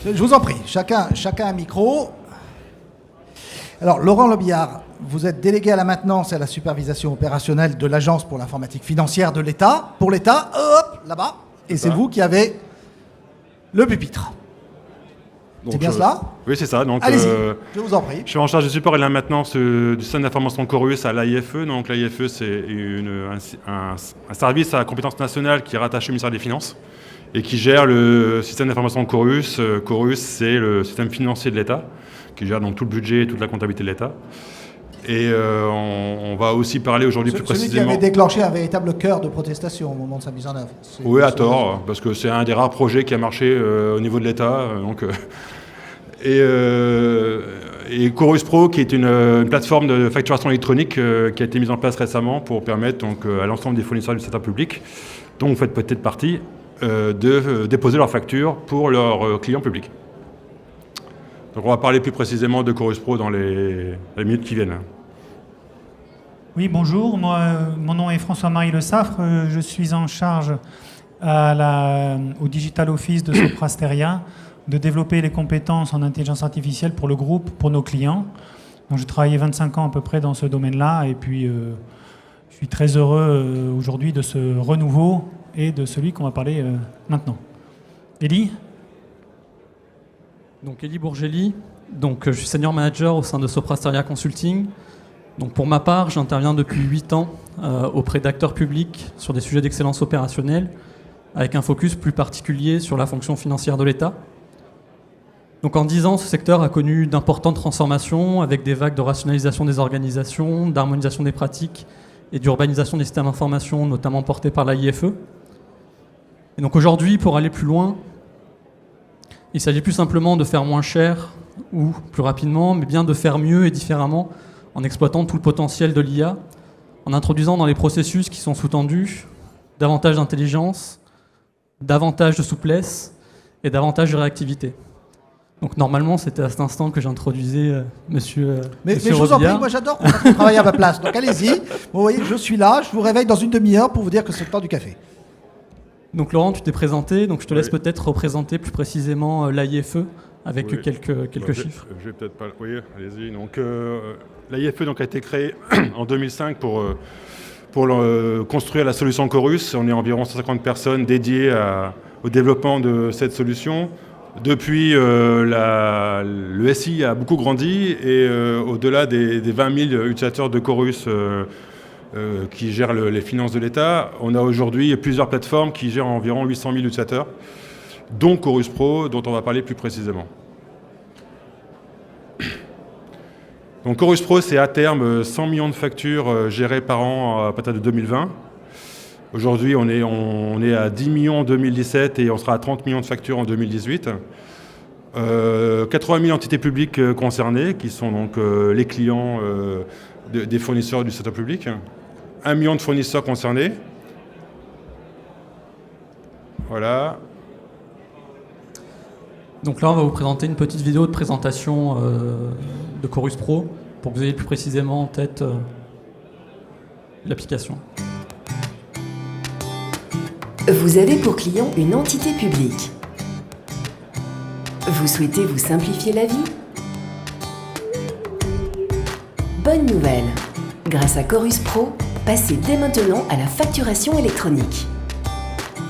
Je vous en prie, chacun un micro. Alors, Laurent Lebillard, vous êtes délégué à la maintenance et à la supervision opérationnelle de l'Agence pour l'informatique financière de l'État. Pour l'État, hop, là-bas. Et c'est vous qui avez le pupitre. C'est bien cela ? Oui, c'est ça. Donc, allez-y, je vous en prie. Je suis en charge du support et de la maintenance du système d'information Chorus à l'AIFE. Donc, l'AIFE, c'est un service à compétence nationale qui est rattaché au ministère des Finances et qui gère le système d'information Chorus. Chorus, c'est le système financier de l'État, qui gère donc tout le budget et toute la comptabilité de l'État. Et on va aussi parler aujourd'hui plus précisément... Celui qui avait déclenché un véritable cœur de protestation au moment de sa mise en œuvre. Oui, à tort, parce que c'est un des rares projets qui a marché au niveau de l'État. Et Chorus Pro, qui est une plateforme de facturation électronique qui a été mise en place récemment pour permettre donc, à l'ensemble des fournisseurs du secteur public, dont vous faites peut-être partie, de déposer leurs factures pour leurs clients publics. Donc on va parler plus précisément de Chorus Pro dans les minutes qui viennent. Oui, bonjour. Mon nom est François-Marie Le Saffre. Je suis en charge au Digital Office de Soprasteria de développer les compétences en intelligence artificielle pour le groupe, pour nos clients. Donc, j'ai travaillé 25 ans à peu près dans ce domaine-là et puis je suis très heureux aujourd'hui de ce renouveau et de celui qu'on va parler maintenant. Élie ? Donc Élie Bourgeli, je suis senior manager au sein de Soprasteria Consulting. Donc pour ma part, j'interviens depuis 8 ans auprès d'acteurs publics sur des sujets d'excellence opérationnelle, avec un focus plus particulier sur la fonction financière de l'État. Donc en 10 ans, ce secteur a connu d'importantes transformations avec des vagues de rationalisation des organisations, d'harmonisation des pratiques et d'urbanisation des systèmes d'information, notamment portés par l'AIFE. Et donc aujourd'hui, pour aller plus loin, il ne s'agit plus simplement de faire moins cher ou plus rapidement, mais bien de faire mieux et différemment en exploitant tout le potentiel de l'IA, en introduisant dans les processus qui sont sous-tendus davantage d'intelligence, davantage de souplesse et davantage de réactivité. Donc normalement, c'était à cet instant que j'introduisais monsieur Mais je vous en prie, moi j'adore qu'on travaille à ma place. Donc allez-y, vous voyez, je suis là, je vous réveille dans une demi-heure pour vous dire que c'est le temps du café. Donc Laurent, tu t'es présenté, donc je te laisse peut-être représenter plus précisément l'AIFE avec quelques chiffres. Je vais peut-être pas... Oui, allez-y. Donc l'AIFE a été créée en 2005 pour construire la solution Chorus. On est environ 150 personnes dédiées au développement de cette solution. Depuis, le SI a beaucoup grandi et au-delà des 20 000 utilisateurs de Chorus qui gèrent les finances de l'État, on a aujourd'hui plusieurs plateformes qui gèrent environ 800 000 utilisateurs, dont Chorus Pro, dont on va parler plus précisément. Donc Chorus Pro, c'est à terme 100 millions de factures gérées par an à partir de 2020. Aujourd'hui, on est à 10 millions en 2017 et on sera à 30 millions de factures en 2018. 80 000 entités publiques concernées, qui sont donc les clients des fournisseurs du secteur public. 1 million de fournisseurs concernés. Voilà. Donc là, on va vous présenter une petite vidéo de présentation de Chorus Pro pour que vous ayez plus précisément en tête l'application. Vous avez pour client une entité publique. Vous souhaitez vous simplifier la vie ? Bonne nouvelle! Grâce à Chorus Pro, passez dès maintenant à la facturation électronique.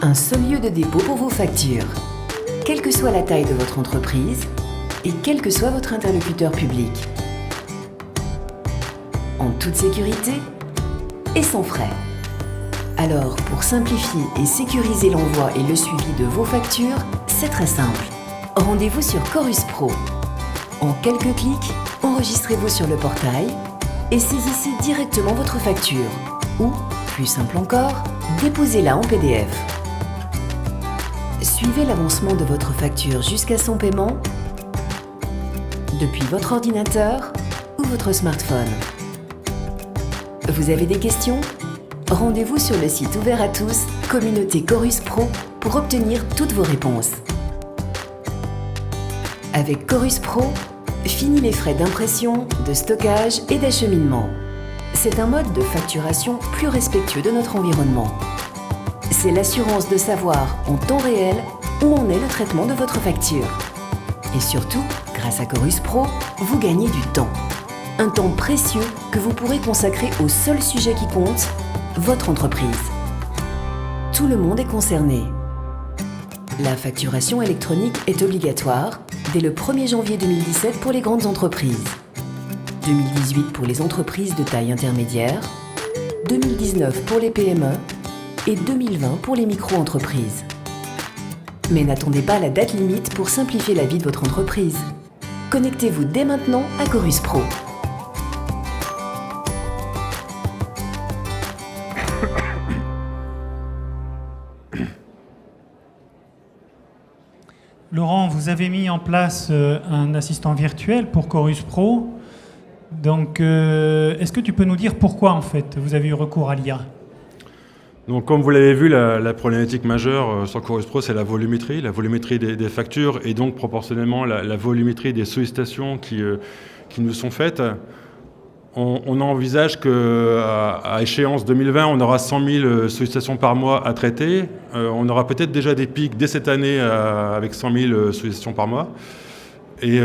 Un seul lieu de dépôt pour vos factures. Quelle que soit la taille de votre entreprise et quel que soit votre interlocuteur public. En toute sécurité et sans frais. Alors, pour simplifier et sécuriser l'envoi et le suivi de vos factures, c'est très simple. Rendez-vous sur Chorus Pro. En quelques clics, enregistrez-vous sur le portail et saisissez directement votre facture. Ou, plus simple encore, déposez-la en PDF. Suivez l'avancement de votre facture jusqu'à son paiement depuis votre ordinateur ou votre smartphone. Vous avez des questions ? Rendez-vous sur le site ouvert à tous, Communauté Chorus Pro, pour obtenir toutes vos réponses. Avec Chorus Pro, fini les frais d'impression, de stockage et d'acheminement. C'est un mode de facturation plus respectueux de notre environnement. C'est l'assurance de savoir en temps réel où en est le traitement de votre facture. Et surtout, grâce à Chorus Pro, vous gagnez du temps. Un temps précieux que vous pourrez consacrer au seul sujet qui compte, votre entreprise. Tout le monde est concerné. La facturation électronique est obligatoire dès le 1er janvier 2017 pour les grandes entreprises, 2018 pour les entreprises de taille intermédiaire, 2019 pour les PME et 2020 pour les micro-entreprises. Mais n'attendez pas la date limite pour simplifier la vie de votre entreprise. Connectez-vous dès maintenant à Chorus Pro. Laurent, vous avez mis en place un assistant virtuel pour Chorus Pro. Donc, est-ce que tu peux nous dire pourquoi, en fait, vous avez eu recours à l'IA ? Donc, comme vous l'avez vu, la problématique majeure sur Chorus Pro, c'est la volumétrie des factures et donc proportionnellement la volumétrie des sollicitations qui nous sont faites. On envisage qu'à échéance 2020, on aura 100 000 sollicitations par mois à traiter. On aura peut-être déjà des pics dès cette année avec 100 000 sollicitations par mois. Et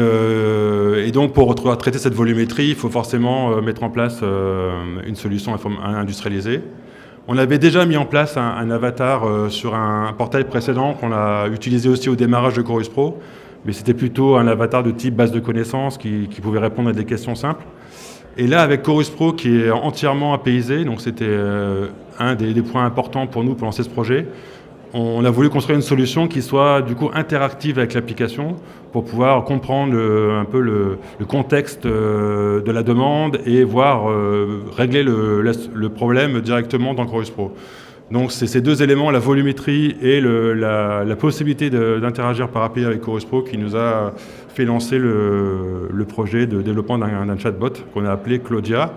donc, pour traiter cette volumétrie, il faut forcément mettre en place une solution industrialisée. On avait déjà mis en place un avatar sur un portail précédent qu'on a utilisé aussi au démarrage de Chorus Pro, mais c'était plutôt un avatar de type base de connaissances qui pouvait répondre à des questions simples. Et là, avec Chorus Pro qui est entièrement apaisé, donc c'était un des points importants pour nous pour lancer ce projet, on a voulu construire une solution qui soit du coup interactive avec l'application pour pouvoir comprendre un peu le contexte de la demande et voir régler le problème directement dans Chorus Pro. Donc c'est ces deux éléments, la volumétrie et la possibilité d'interagir par API avec Chorus Pro qui nous a fait lancer le projet de développement d'un chatbot qu'on a appelé Claudia,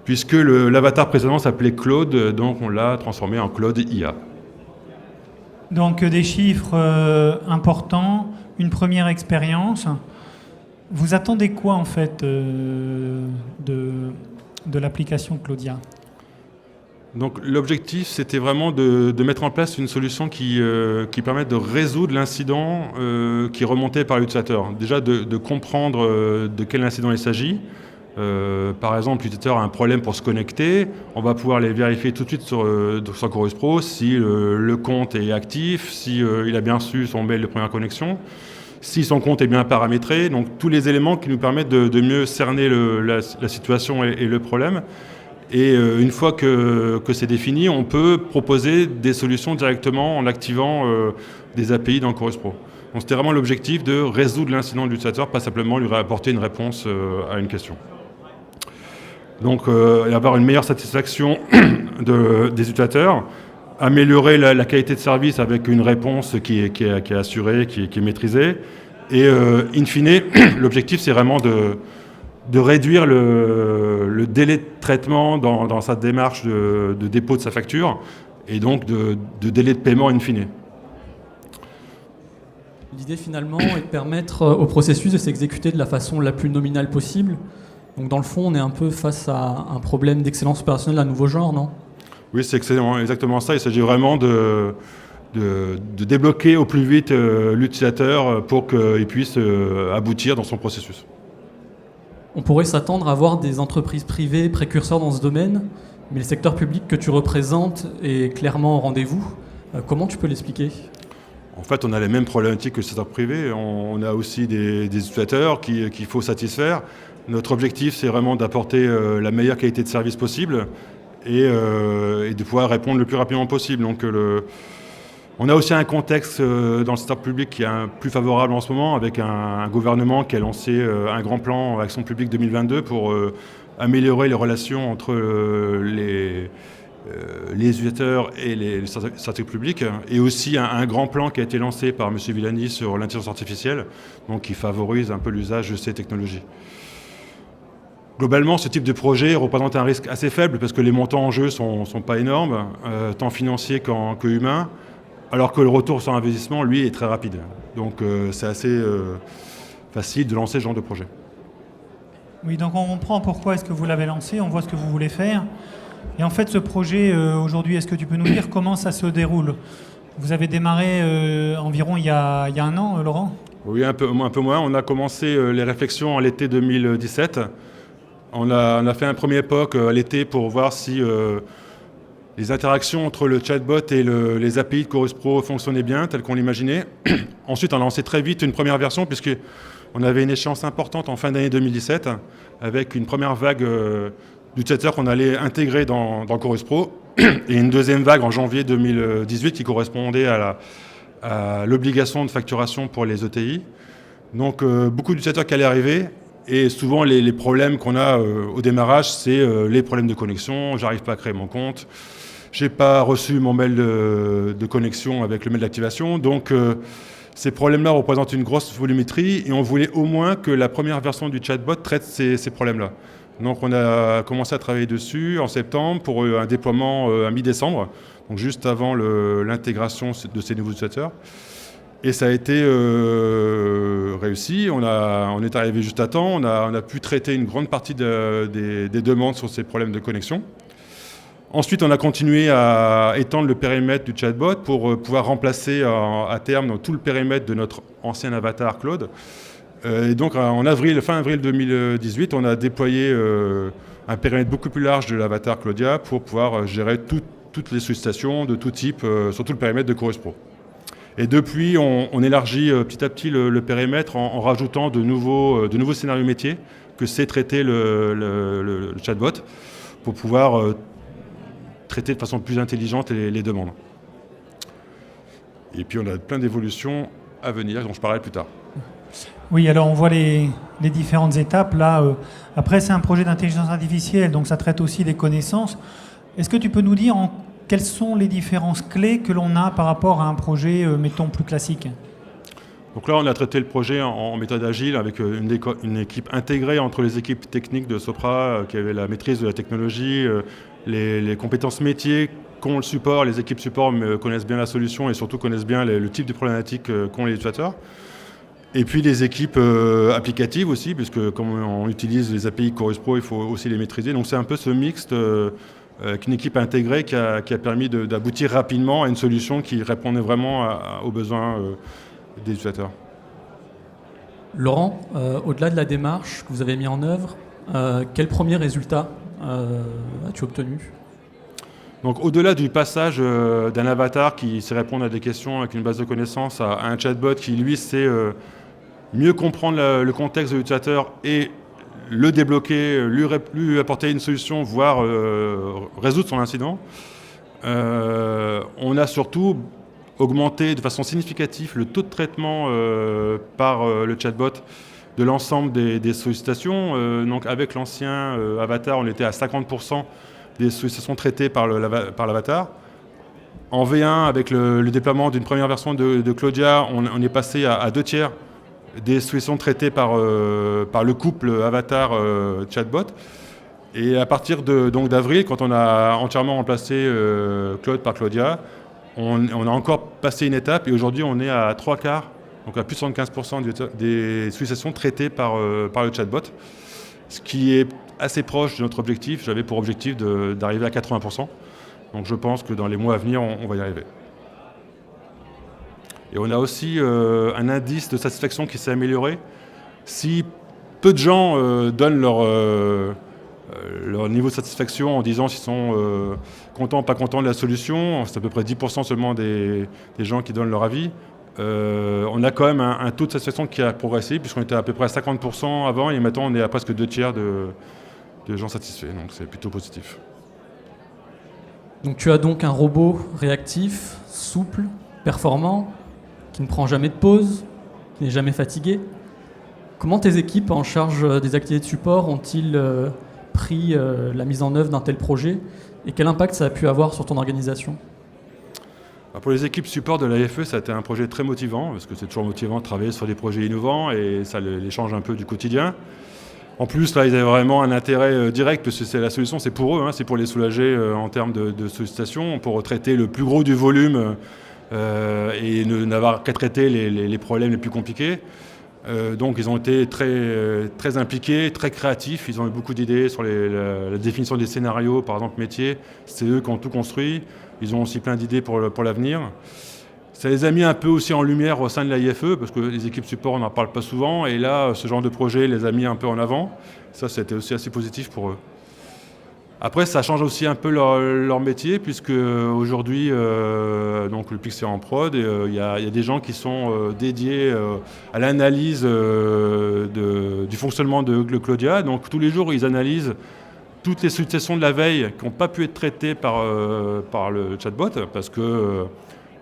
puisque l'avatar précédent s'appelait Claude, donc on l'a transformé en Claude IA. Donc des chiffres importants, une première expérience. Vous attendez quoi en fait de l'application Claudia ? Donc l'objectif, c'était vraiment de mettre en place une solution qui permette de résoudre l'incident qui remontait par l'utilisateur. Déjà de comprendre de quel incident il s'agit. Par exemple, l'utilisateur a un problème pour se connecter, on va pouvoir les vérifier tout de suite sur Chorus Pro si le compte est actif, si il a bien reçu son mail de première connexion, si son compte est bien paramétré. Donc tous les éléments qui nous permettent de mieux cerner la situation et le problème. Et une fois que c'est défini, on peut proposer des solutions directement en activant des API dans Chorus Pro. Donc c'était vraiment l'objectif de résoudre l'incident de l'utilisateur, pas simplement lui apporter une réponse à une question. Donc avoir une meilleure satisfaction des utilisateurs, améliorer la qualité de service avec une réponse qui est assurée, qui est maîtrisée. Et in fine, l'objectif c'est vraiment de réduire le délai de traitement dans sa démarche de dépôt de sa facture et donc de délai de paiement in fine. L'idée finalement est de permettre au processus de s'exécuter de la façon la plus nominale possible. Donc dans le fond, on est un peu face à un problème d'excellence opérationnelle d'un nouveau genre, non ? Oui, c'est exactement ça. Il s'agit vraiment de débloquer au plus vite l'utilisateur pour qu'il puisse aboutir dans son processus. On pourrait s'attendre à voir des entreprises privées précurseurs dans ce domaine, mais le secteur public que tu représentes est clairement au rendez-vous. Comment tu peux l'expliquer ? En fait, on a les mêmes problématiques que le secteur privé. On a aussi des utilisateurs qu'il faut satisfaire. Notre objectif, c'est vraiment d'apporter la meilleure qualité de service possible et de pouvoir répondre le plus rapidement possible. Donc, on a aussi un contexte dans le secteur public qui est plus favorable en ce moment, avec un gouvernement qui a lancé un grand plan Action publique 2022 pour améliorer les relations entre les utilisateurs et les services publics, et aussi un grand plan qui a été lancé par M. Villani sur l'intelligence artificielle, donc qui favorise un peu l'usage de ces technologies. Globalement, ce type de projet représente un risque assez faible parce que les montants en jeu sont pas énormes, tant financiers que humains, alors que le retour sur investissement, lui, est très rapide. Donc c'est assez facile de lancer ce genre de projet. Oui, donc on comprend pourquoi est-ce que vous l'avez lancé, on voit ce que vous voulez faire. Et en fait, ce projet, aujourd'hui, est-ce que tu peux nous dire comment ça se déroule ? Vous avez démarré environ il y a un an, Laurent ? Oui, un peu moins. On a commencé les réflexions à l'été 2017. On a fait un premier POC à l'été pour voir si les interactions entre le chatbot et les API de Chorus Pro fonctionnaient bien, tel qu'on l'imaginait. Ensuite, on a lancé très vite une première version, puisqu'on avait une échéance importante en fin d'année 2017, avec une première vague d'utilisateurs qu'on allait intégrer dans Chorus Pro, et une deuxième vague en janvier 2018 qui correspondait à l'obligation de facturation pour les ETI. Donc beaucoup d'utilisateurs qui allaient arriver, et souvent les problèmes qu'on a au démarrage, c'est les problèmes de connexion, j'arrive pas à créer mon compte, j'ai pas reçu mon mail de connexion avec le mail d'activation, donc ces problèmes-là représentent une grosse volumétrie, et on voulait au moins que la première version du chatbot traite ces problèmes-là. Donc on a commencé à travailler dessus en septembre pour un déploiement à mi-décembre, donc juste avant l'intégration de ces nouveaux utilisateurs. Et ça a été réussi, on est arrivé juste à temps, on a pu traiter une grande partie des demandes sur ces problèmes de connexion. Ensuite, on a continué à étendre le périmètre du chatbot pour pouvoir remplacer à terme dans tout le périmètre de notre ancien avatar Claude. Et donc fin avril 2018, on a déployé un périmètre beaucoup plus large de l'avatar Claudia pour pouvoir gérer toutes les sollicitations de tout type sur tout le périmètre de Chorus Pro. Et depuis, on élargit petit à petit le périmètre en rajoutant de nouveaux scénarios métiers que sait traiter le chatbot pour pouvoir traiter de façon plus intelligente les demandes. Et puis on a plein d'évolutions à venir dont je parlerai plus tard. Oui, alors on voit les différentes étapes. Là, après, c'est un projet d'intelligence artificielle, donc ça traite aussi des connaissances. Est-ce que tu peux nous dire quelles sont les différences clés que l'on a par rapport à un projet, mettons, plus classique ? Donc là, on a traité le projet en méthode agile avec une équipe intégrée entre les équipes techniques de Sopra qui avaient la maîtrise de la technologie, les compétences métiers qu'ont le support. Les équipes support connaissent bien la solution et surtout connaissent bien le type de problématiques qu'ont les utilisateurs. Et puis les équipes applicatives aussi, puisque comme on utilise les API Chorus Pro, il faut aussi les maîtriser. Donc c'est un peu ce mixte avec une équipe intégrée qui a permis d'aboutir rapidement à une solution qui répondait vraiment aux besoins des utilisateurs. Laurent, au-delà de la démarche que vous avez mis en œuvre, quel premier résultat as-tu obtenu ? Donc au-delà du passage d'un avatar qui sait répondre à des questions avec une base de connaissances à un chatbot qui lui sait mieux comprendre le contexte de l'utilisateur et le débloquer, lui apporter une solution, voire résoudre son incident, on a surtout augmenté de façon significative le taux de traitement par le chatbot de l'ensemble des sollicitations. Donc avec l'ancien avatar, on était à 50% des sollicitations traitées par l'avatar. En V1, avec le déploiement d'une première version de Claudia, on est passé à 2 tiers des sollicitations traitées par le couple avatar-chatbot. Et à partir d'avril, quand on a entièrement remplacé Claude par Claudia, on a encore passé une étape et aujourd'hui on est à 3/4, donc à plus de 75% des sollicitations traitées par le chatbot, ce qui est assez proche de notre objectif. J'avais pour objectif d'arriver à 80%. Donc je pense que dans les mois à venir, on va y arriver. Et on a aussi un indice de satisfaction qui s'est amélioré. Si peu de gens donnent leur niveau de satisfaction en disant s'ils sont contents ou pas contents de la solution, c'est à peu près 10% seulement des gens qui donnent leur avis. On a quand même un taux de satisfaction qui a progressé, puisqu'on était à peu près à 50% avant, et maintenant on est à presque 2 tiers de gens satisfaits, donc c'est plutôt positif. Donc tu as donc un robot réactif, souple, performant, qui ne prend jamais de pause, qui n'est jamais fatigué. Comment tes équipes en charge des activités de support ont-ils pris la mise en œuvre d'un tel projet et quel impact ça a pu avoir sur ton organisation ? Alors pour les équipes support de l'AFE, ça a été un projet très motivant, parce que c'est toujours motivant de travailler sur des projets innovants et ça les change un peu du quotidien. En plus, là, ils avaient vraiment un intérêt direct, parce que c'est la solution, c'est pour eux, c'est pour les soulager en termes de sollicitation, pour traiter le plus gros du volume et n'avoir qu'à traiter les problèmes les plus compliqués. Donc ils ont été très impliqués, très créatifs, ils ont eu beaucoup d'idées sur la définition des scénarios, par exemple métier, c'est eux qui ont tout construit, ils ont aussi plein d'idées pour l'avenir. Ça les a mis un peu aussi en lumière au sein de l'IFE, parce que les équipes support, on n'en parle pas souvent, et là, ce genre de projet les a mis un peu en avant. Ça, c'était aussi assez positif pour eux. Après, ça change aussi un peu leur métier, puisque aujourd'hui, donc le Pix est en prod, et il y a des gens qui sont dédiés à l'analyse du fonctionnement de Clodia. Donc tous les jours, ils analysent toutes les situations de la veille qui n'ont pas pu être traitées par le chatbot, parce que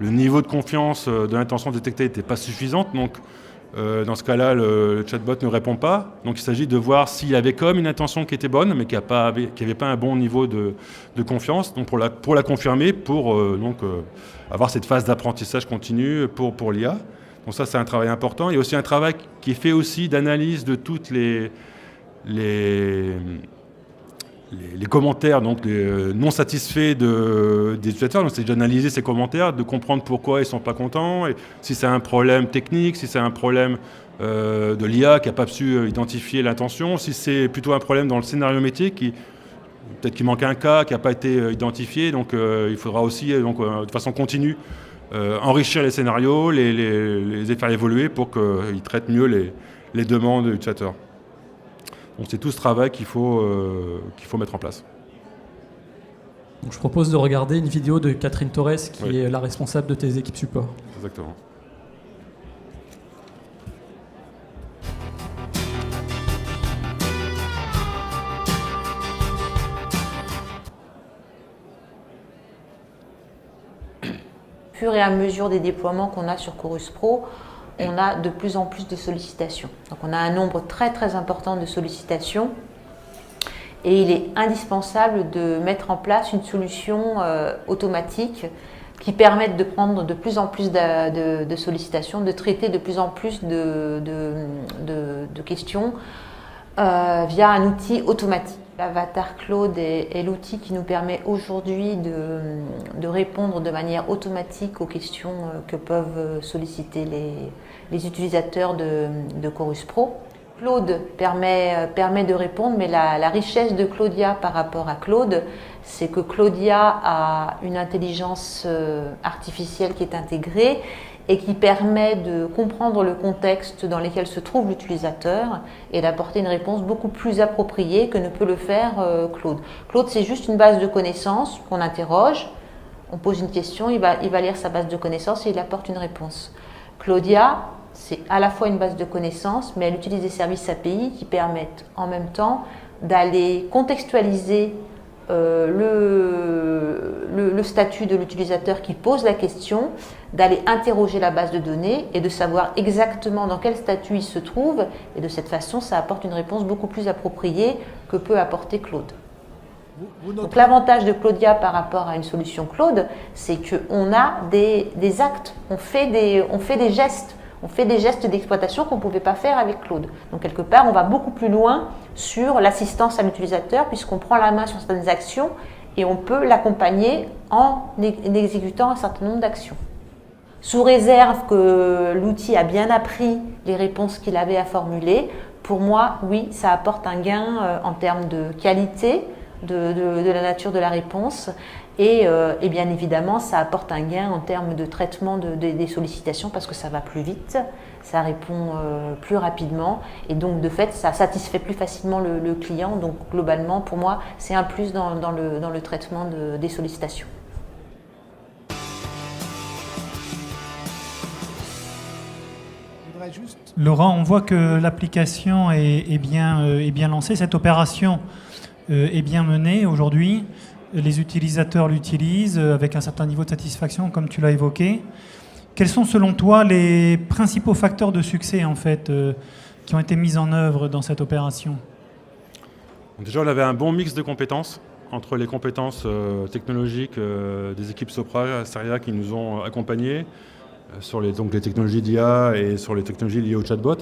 le niveau de confiance de l'intention détectée n'était pas suffisante. Donc dans ce cas-là, le chatbot ne répond pas. Donc il s'agit de voir s'il avait comme une intention qui était bonne, mais qui n'avait pas un bon niveau de confiance. Donc pour la confirmer, pour avoir cette phase d'apprentissage continu pour l'IA. Donc ça, c'est un travail important. Il y a aussi un travail qui est fait aussi d'analyse de toutes les commentaires donc non satisfaits des utilisateurs. Donc c'est d'analyser ces commentaires, de comprendre pourquoi ils ne sont pas contents, et si c'est un problème technique, si c'est un problème de l'IA qui n'a pas su identifier l'intention, si c'est plutôt un problème dans le scénario métier, peut-être qu'il manque un cas qui n'a pas été identifié. Donc il faudra aussi de façon continue enrichir les scénarios, les faire évoluer pour qu'ils traitent mieux les demandes des utilisateurs. Donc c'est tout ce travail qu'il faut mettre en place. Donc je propose de regarder une vidéo de Catherine Torres, qui est la responsable de tes équipes support. Exactement. Au fur et à mesure des déploiements qu'on a sur Chorus Pro, on a de plus en plus de sollicitations. Donc on a un nombre très très important de sollicitations et il est indispensable de mettre en place une solution automatique qui permette de prendre de plus en plus de sollicitations, de traiter de plus en plus de questions via un outil automatique. L'avatar Claude est l'outil qui nous permet aujourd'hui de répondre de manière automatique aux questions que peuvent solliciter les utilisateurs de Chorus Pro. Claude permet de répondre, mais la richesse de Clodia par rapport à Claude, c'est que Clodia a une intelligence artificielle qui est intégrée et qui permet de comprendre le contexte dans lequel se trouve l'utilisateur et d'apporter une réponse beaucoup plus appropriée que ne peut le faire Claude. Claude, c'est juste une base de connaissances qu'on interroge, on pose une question, il va lire sa base de connaissances et il apporte une réponse. Clodia, c'est à la fois une base de connaissances, mais elle utilise des services API qui permettent en même temps d'aller contextualiser le statut de l'utilisateur qui pose la question, d'aller interroger la base de données et de savoir exactement dans quel statut il se trouve. Et de cette façon, ça apporte une réponse beaucoup plus appropriée que peut apporter Claude. Donc l'avantage de Clodia par rapport à une solution Claude, c'est qu'on a des actes, on fait des gestes. On fait des gestes d'exploitation qu'on ne pouvait pas faire avec Claude. Donc quelque part, on va beaucoup plus loin sur l'assistance à l'utilisateur puisqu'on prend la main sur certaines actions et on peut l'accompagner en exécutant un certain nombre d'actions. Sous réserve que l'outil a bien appris les réponses qu'il avait à formuler, pour moi, oui, ça apporte un gain en termes de qualité de la nature de la réponse. Et bien évidemment, ça apporte un gain en termes de traitement des sollicitations parce que ça va plus vite, ça répond plus rapidement et donc de fait, ça satisfait plus facilement le client. Donc globalement, pour moi, c'est un plus dans le traitement des sollicitations. Laurent, on voit que l'application est bien lancée, cette opération est bien menée aujourd'hui. Les utilisateurs l'utilisent avec un certain niveau de satisfaction, comme tu l'as évoqué. Quels sont, selon toi, les principaux facteurs de succès, en fait, qui ont été mis en œuvre dans cette opération ? Déjà, on avait un bon mix de compétences entre les compétences technologiques des équipes Sopra, Steria qui nous ont accompagnés sur les technologies d'IA et sur les technologies liées au chatbot.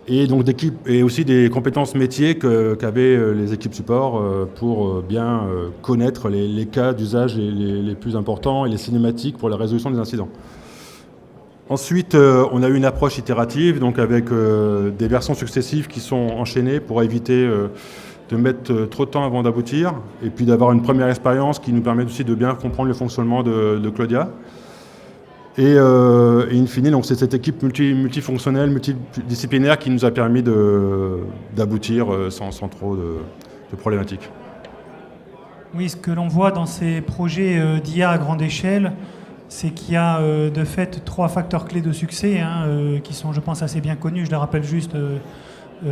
Et donc et aussi des compétences métiers qu'avaient les équipes support pour bien connaître les cas d'usage les plus importants et les cinématiques pour la résolution des incidents. Ensuite, on a eu une approche itérative, donc avec des versions successives qui sont enchaînées pour éviter de mettre trop de temps avant d'aboutir, et puis d'avoir une première expérience qui nous permet aussi de bien comprendre le fonctionnement de Clodia. Et in fine, donc c'est cette équipe multifonctionnelle, multidisciplinaire qui nous a permis d'aboutir sans trop de problématiques. Oui, ce que l'on voit dans ces projets d'IA à grande échelle, c'est qu'il y a de fait 3 facteurs clés de succès qui sont, je pense, assez bien connus. Je les rappelle juste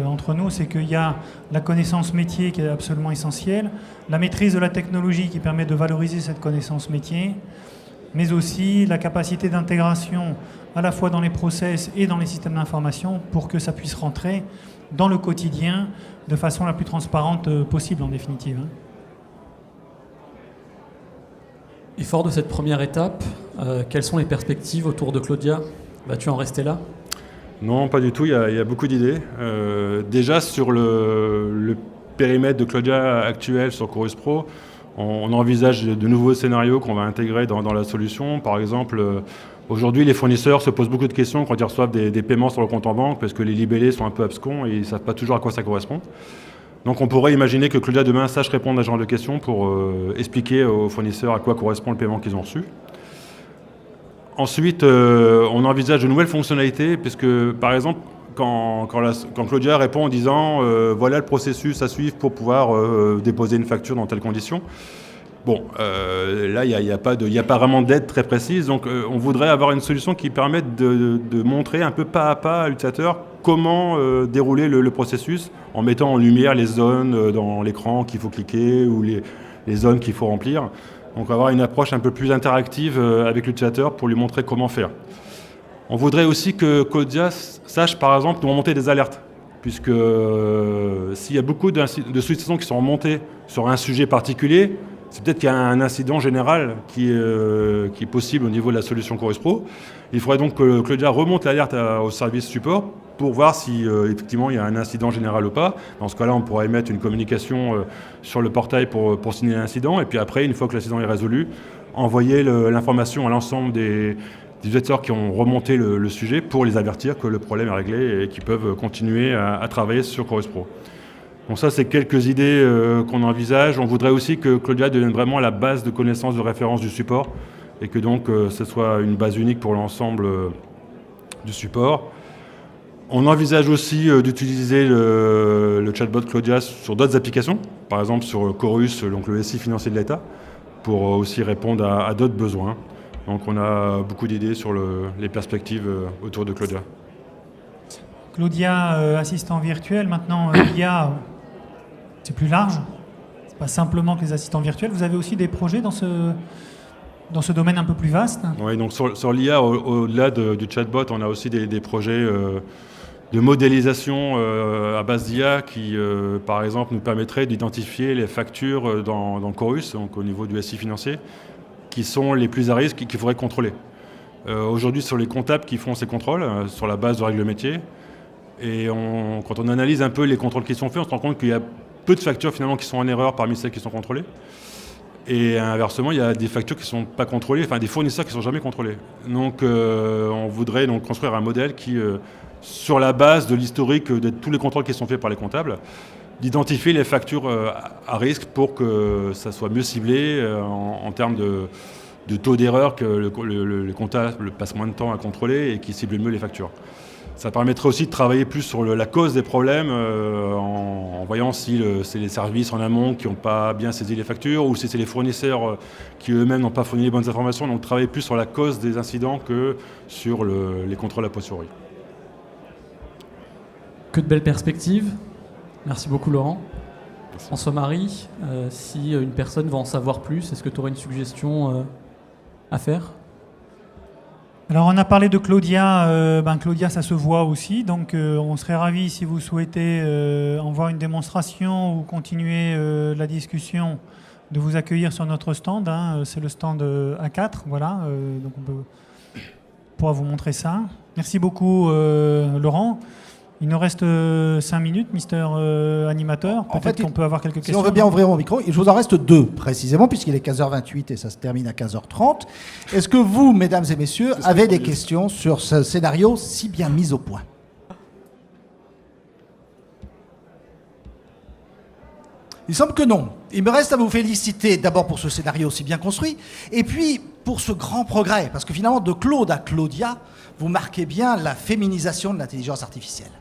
entre nous. C'est qu'il y a la connaissance métier qui est absolument essentielle, la maîtrise de la technologie qui permet de valoriser cette connaissance métier, mais aussi la capacité d'intégration à la fois dans les process et dans les systèmes d'information pour que ça puisse rentrer dans le quotidien de façon la plus transparente possible en définitive. Et fort de cette première étape, quelles sont les perspectives autour de Clodia? Vas-tu en rester là? Non, pas du tout, il y a beaucoup d'idées. Déjà sur le périmètre de Clodia actuel sur Chorus Pro, on envisage de nouveaux scénarios qu'on va intégrer dans la solution. Par exemple, aujourd'hui, les fournisseurs se posent beaucoup de questions quand ils reçoivent des paiements sur le compte en banque parce que les libellés sont un peu abscons et ils ne savent pas toujours à quoi ça correspond. Donc on pourrait imaginer que Clodia demain sache répondre à ce genre de questions pour expliquer aux fournisseurs à quoi correspond le paiement qu'ils ont reçu. Ensuite, on envisage de nouvelles fonctionnalités puisque, par exemple, quand Clodia répond en disant voilà le processus à suivre pour pouvoir déposer une facture dans telles conditions. Bon, là, il n'y a pas vraiment d'aide très précise. Donc, on voudrait avoir une solution qui permette de montrer un peu pas à pas à l'utilisateur comment dérouler le processus en mettant en lumière les zones dans l'écran qu'il faut cliquer ou les zones qu'il faut remplir. Donc, avoir une approche un peu plus interactive avec l'utilisateur pour lui montrer comment faire. On voudrait aussi que Clodia sache, par exemple, nous remonter des alertes, puisque s'il y a beaucoup de sollicitations qui sont remontées sur un sujet particulier, c'est peut-être qu'il y a un incident général qui est possible au niveau de la solution Chorus Pro. Il faudrait donc que Clodia remonte l'alerte au service support pour voir si effectivement il y a un incident général ou pas. Dans ce cas-là, on pourra émettre une communication sur le portail pour signaler l'incident. Et puis après, une fois que l'incident est résolu, envoyer l'information à l'ensemble des utilisateurs qui ont remonté le sujet pour les avertir que le problème est réglé et qu'ils peuvent continuer à travailler sur Chorus Pro. Donc ça, c'est quelques idées qu'on envisage. On voudrait aussi que Clodia devienne vraiment la base de connaissances de référence du support et que donc ce soit une base unique pour l'ensemble du support. On envisage aussi d'utiliser le chatbot Clodia sur d'autres applications, par exemple sur Chorus, donc le SI financier de l'État, pour aussi répondre à d'autres besoins. Donc on a beaucoup d'idées sur les perspectives autour de Clodia. Clodia, assistant virtuel, maintenant l'IA, c'est plus large. C'est pas simplement que les assistants virtuels. Vous avez aussi des projets dans ce domaine un peu plus vaste? Oui, donc sur l'IA, au-delà du chatbot, on a aussi des projets de modélisation à base d'IA qui, par exemple, nous permettraient d'identifier les factures dans Chorus, donc au niveau du SI financier, qui sont les plus à risque et qu'il faudrait contrôler. Aujourd'hui, sur les comptables qui font ces contrôles, sur la base de règles métiers, et quand on analyse un peu les contrôles qui sont faits, on se rend compte qu'il y a peu de factures finalement qui sont en erreur parmi celles qui sont contrôlées. Et inversement, il y a des factures qui ne sont pas contrôlées, enfin des fournisseurs qui ne sont jamais contrôlés. Donc on voudrait donc construire un modèle qui, sur la base de l'historique de tous les contrôles qui sont faits par les comptables, d'identifier les factures à risque pour que ça soit mieux ciblé en termes de taux d'erreur, que le comptable passe moins de temps à contrôler et qui cible mieux les factures. Ça permettrait aussi de travailler plus sur la cause des problèmes en voyant si c'est les services en amont qui n'ont pas bien saisi les factures ou si c'est les fournisseurs qui eux-mêmes n'ont pas fourni les bonnes informations. Donc travailler plus sur la cause des incidents que sur les contrôles a posteriori. Que de belles perspectives. Merci beaucoup Laurent. François-Marie, si une personne va en savoir plus, est-ce que tu aurais une suggestion à faire? Alors on a parlé de Clodia, Clodia ça se voit aussi, donc on serait ravis si vous souhaitez en voir une démonstration ou continuer la discussion, de vous accueillir sur notre stand, c'est le stand A4, voilà, donc on pourra vous montrer ça. Merci beaucoup Laurent. Il nous reste 5 minutes, Mister Animateur. Peut-être qu'on peut avoir quelques questions. Si on veut bien ouvrir mon micro, il vous en reste 2 précisément, puisqu'il est 15h28 et ça se termine à 15h30. Est-ce que vous, mesdames et messieurs, avez des questions sur ce scénario si bien mis au point? Il semble que non. Il me reste à vous féliciter d'abord pour ce scénario aussi bien construit, et puis pour ce grand progrès, parce que finalement, de Claude à Claudia, vous marquez bien la féminisation de l'intelligence artificielle.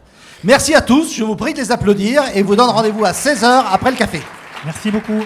Merci à tous, je vous prie de les applaudir, et vous donne rendez-vous à 16h après le café. Merci beaucoup.